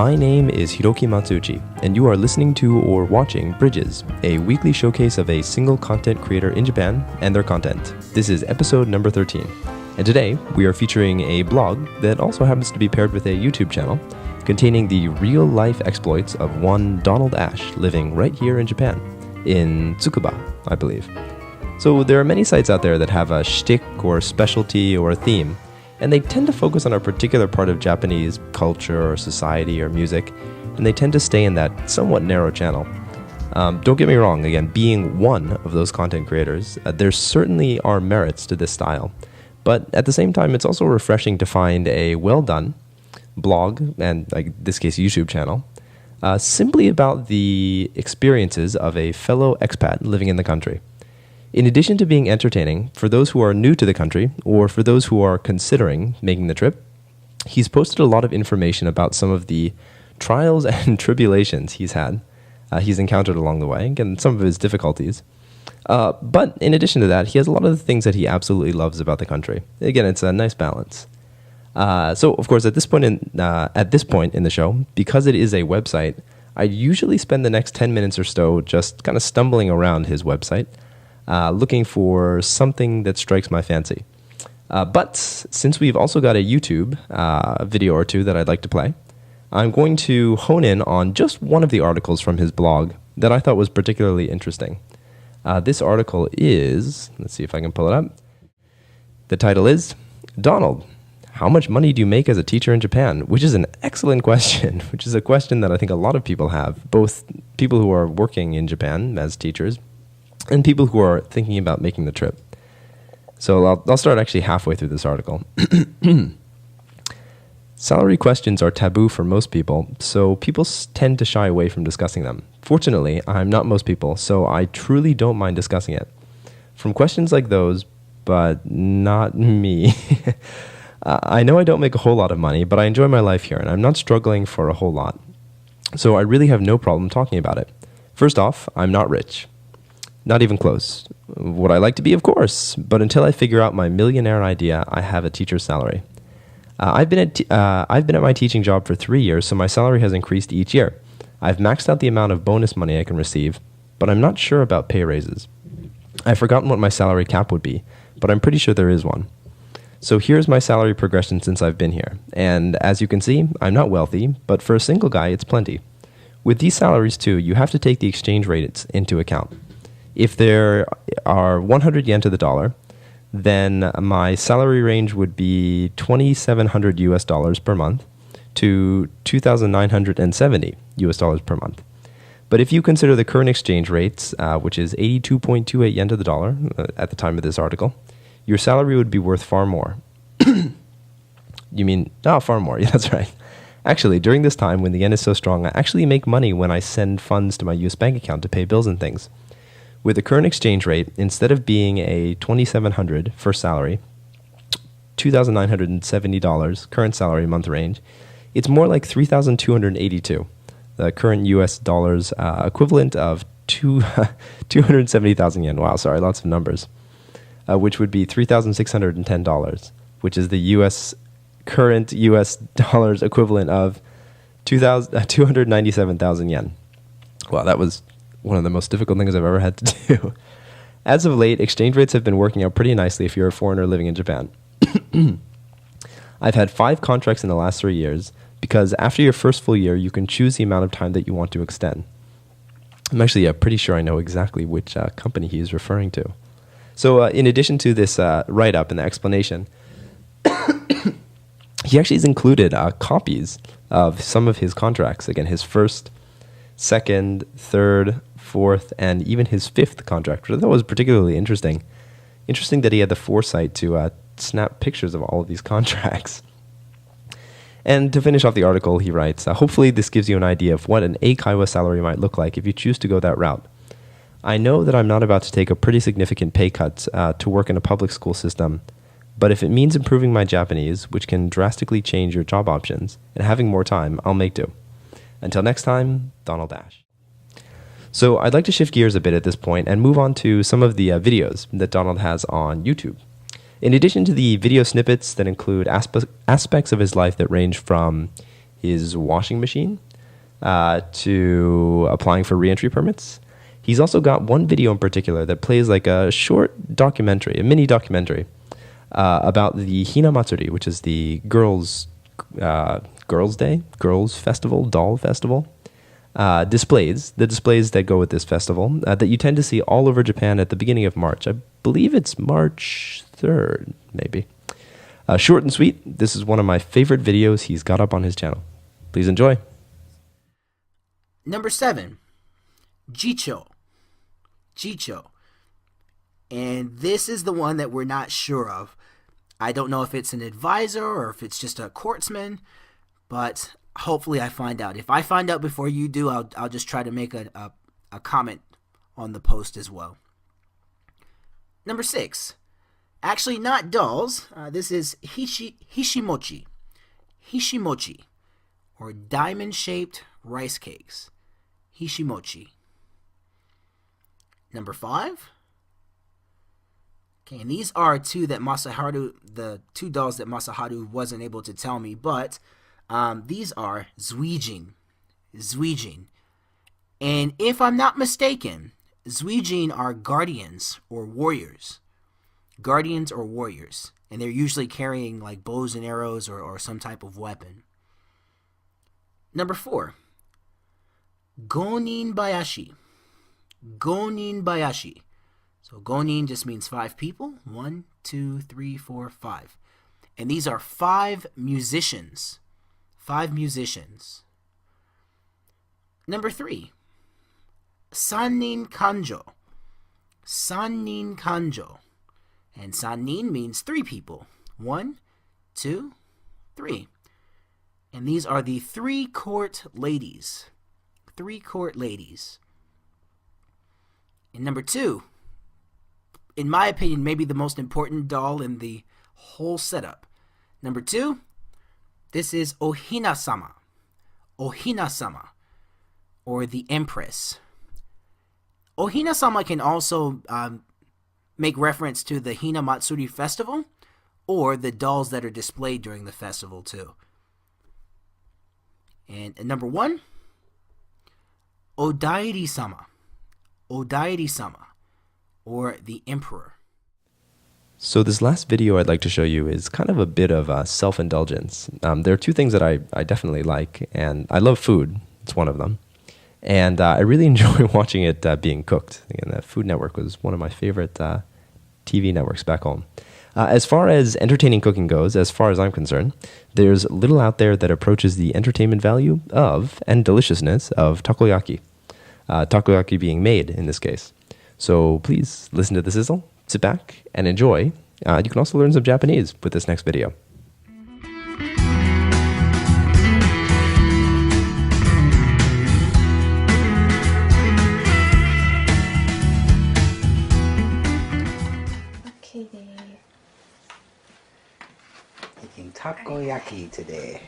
My name is Hiroki Matsuuchi, and you are listening to or watching Bridges, a weekly showcase of a single content creator in Japan and their content. This is episode number 13, and today we are featuring a blog that also happens to be paired with a YouTube channel containing the real-life exploits of one Donald Ash living right here in Japan, in Tsukuba, I believe. So there are many sites out there that have a shtick or specialty or a theme, and they tend to focus on a particular part of Japanese culture or society or music, and they tend to stay in that somewhat narrow channel. Don't get me wrong, again, being one of those content creators, there certainly are merits to this style, but at the same time, it's also refreshing to find a well-done blog, and like this case, YouTube channel, simply about the experiences of a fellow expat living in the country. In addition to being entertaining, for those who are new to the country, or for those who are considering making the trip, he's posted a lot of information about some of the trials and tribulations he's encountered along the way, and some of his difficulties. But in addition to that, he has a lot of the things that he absolutely loves about the country. Again, it's a nice balance. So, of course, at this point in the show, because it is a website, I usually spend the next 10 minutes or so just kind of stumbling around his website, looking for something that strikes my fancy. But since we've also got a YouTube video or two that I'd like to play, I'm going to hone in on just one of the articles from his blog that I thought was particularly interesting. This article is, let's see if I can pull it up. The title is, Donald, how much money do you make as a teacher in Japan? Which is an excellent question, which is a question that I think a lot of people have, both people who are working in Japan as teachers and people who are thinking about making the trip. So I'll start actually halfway through this article. Salary questions are taboo for most people, so people tend to shy away from discussing them. Fortunately, I'm not most people, so I truly don't mind discussing it. From questions like those, but not me. I know I don't make a whole lot of money, but I enjoy my life here, and I'm not struggling for a whole lot. So I really have no problem talking about it. First off, I'm not rich. Not even close. Would I like to be? Of course. But until I figure out my millionaire idea, I have a teacher's salary. I've been at my teaching job for 3 years, so my salary has increased each year. I've maxed out the amount of bonus money I can receive, but I'm not sure about pay raises. I've forgotten what my salary cap would be, but I'm pretty sure there is one. So here's my salary progression since I've been here. And as you can see, I'm not wealthy, but for a single guy, it's plenty. With these salaries too, you have to take the exchange rates into account. If there are 100 yen to the dollar, then my salary range would be $2,700 US per month to $2,970 US dollars per month. But if you consider the current exchange rates, which is 82.28 yen to the dollar at the time of this article, your salary would be worth far more. You mean, far more. Yeah, that's right. Actually, during this time when the yen is so strong, I actually make money when I send funds to my US bank account to pay bills and things. With the current exchange rate, instead of being a $2,700 first salary, $2,970 current salary month range, it's more like $3,282, the current US dollars equivalent of 270,000 yen. Wow, sorry, lots of numbers. Which would be $3,610, which is the current US dollars equivalent of 297,000 yen. Wow, that was one of the most difficult things I've ever had to do. As of late, exchange rates have been working out pretty nicely if you're a foreigner living in Japan. I've had 5 contracts in the last 3 years because after your first full year, you can choose the amount of time that you want to extend. I'm actually pretty sure I know exactly which company he is referring to. So in addition to this write-up and the explanation, he actually has included copies of some of his contracts. Again, his first, second, third, fourth, and even his 5th contract, which I thought was particularly interesting. Interesting that he had the foresight to snap pictures of all of these contracts. And to finish off the article, he writes, hopefully this gives you an idea of what an eikaiwa salary might look like if you choose to go that route. I know that I'm not about to take a pretty significant pay cut to work in a public school system, but if it means improving my Japanese, which can drastically change your job options, and having more time, I'll make do. Until next time, Donald Ash. So I'd like to shift gears a bit at this point and move on to some of the videos that Donald has on YouTube. In addition to the video snippets that include aspects of his life that range from his washing machine to applying for reentry permits. He's also got one video in particular that plays like a short documentary, a mini documentary, about the Hina Matsuri, which is the girls' day, girls' festival, doll festival. The displays that go with this festival that you tend to see all over Japan at the beginning of March. I believe it's March 3rd, maybe. Short and sweet, this is one of my favorite videos he's got up on his channel. Please enjoy. Number 7, Jicho. Jicho. And this is the one that we're not sure of. I don't know if it's an advisor or if it's just a courtsman, but hopefully I find out. If I find out before you do, I'll just try to make a comment on the post as well. Number 6. Actually, not dolls. This is hishimochi. Hishimochi, or diamond-shaped rice cakes. Hishimochi. Number 5. Okay, and these are two that Masaharu, the two dolls that Masaharu wasn't able to tell me, but these are Zuijin. Zuijin. And if I'm not mistaken, Zuijin are guardians or warriors. Guardians or warriors. And they're usually carrying like bows and arrows or some type of weapon. Number 4. Gonin Bayashi. Gonin Bayashi. So gonin just means 5 people. 1, 2, 3, 4, 5. And these are 5 musicians. 5 musicians. Number 3. Sannin Kanjo. Sannin Kanjo. And sannin means 3 people. 1, 2, 3. And these are the 3 court ladies. 3 court ladies. And number 2, in my opinion, maybe the most important doll in the whole setup. Number 2, this is Ohina-sama. Ohina-sama, or the Empress. Ohina-sama can also make reference to the Hina Matsuri festival or the dolls that are displayed during the festival too. And number 1, Odairi-sama. Odairi-sama, or the Emperor. So this last video I'd like to show you is kind of a bit of self-indulgence. There are 2 things that I definitely like, and I love food. It's one of them. And I really enjoy watching it being cooked. Again, the Food Network was one of my favorite TV networks back home. As far as entertaining cooking goes, as far as I'm concerned, there's little out there that approaches the entertainment value of and deliciousness of takoyaki. Takoyaki being made in this case. So please listen to the sizzle, sit back, and enjoy. You can also learn some Japanese with this next video. Okay. Making takoyaki today.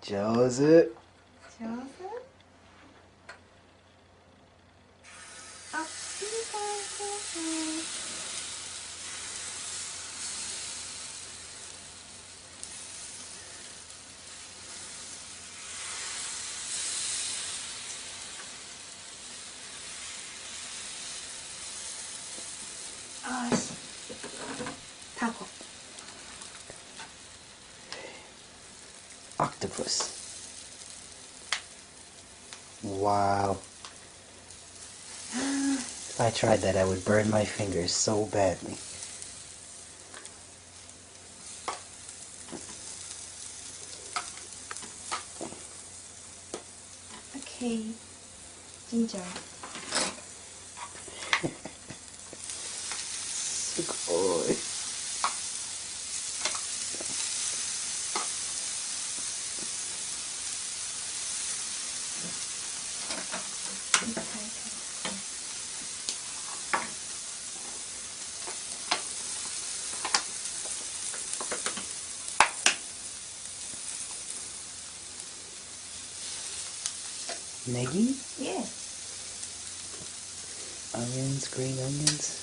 Jozu. 上手。あ、いい感じ。よし。タコ。Octopus. Wow. If I tried that, I would burn my fingers so badly. Okay. Ginger. すごい。Negi? Yes. Onions, green onions.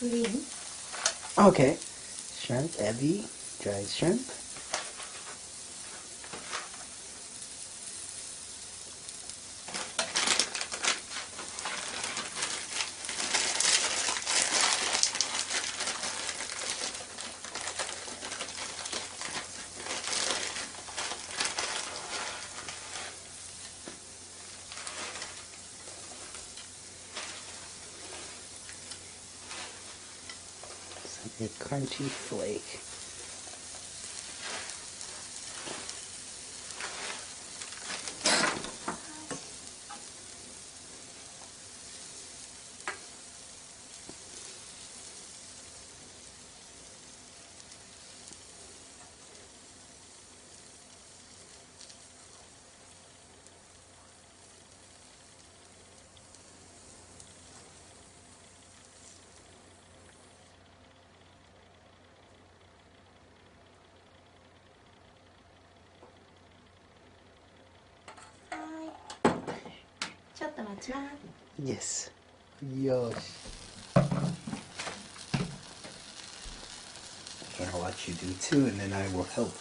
Green. Okay. Shrimp, ebi, dried shrimp. A crunchy flake. Hi. ちょっと待ちます。 Yes. Yosh. I'll watch you do too, and then I will help.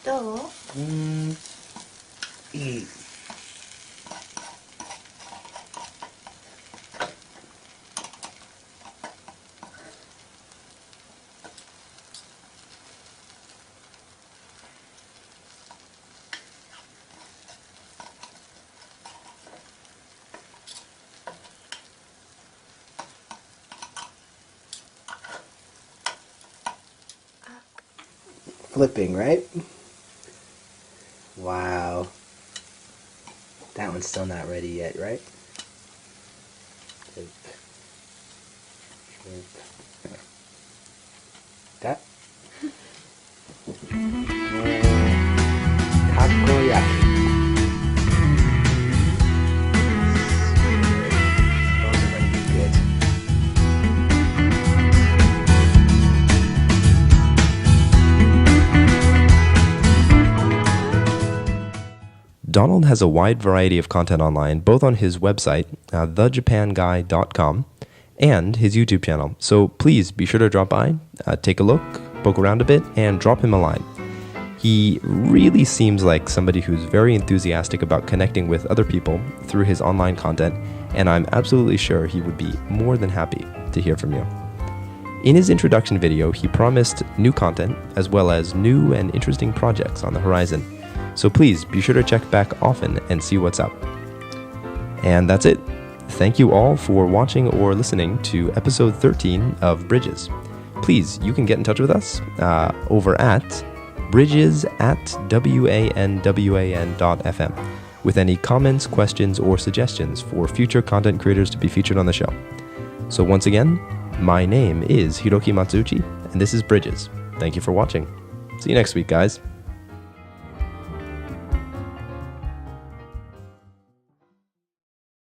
どう？いい。Flipping, right? Wow. That one's still not ready yet, right? Flip. Flip. That. Takoyaki. Those are going to be good. Donald has a wide variety of content online, both on his website, thejapanguy.com, and his YouTube channel. So please be sure to drop by, take a look, poke around a bit, and drop him a line. He really seems like somebody who's very enthusiastic about connecting with other people through his online content, and I'm absolutely sure he would be more than happy to hear from you. In his introduction video, he promised new content as well as new and interesting projects on the horizon. So please be sure to check back often and see what's up. And that's it. Thank you all for watching or listening to episode 13 of Bridges. Please, you can get in touch with us over at bridges@wanwan.fm with any comments, questions, or suggestions for future content creators to be featured on the show. So once again, my name is Hiroki Matsuuchi, and this is Bridges. Thank you for watching. See you next week, guys.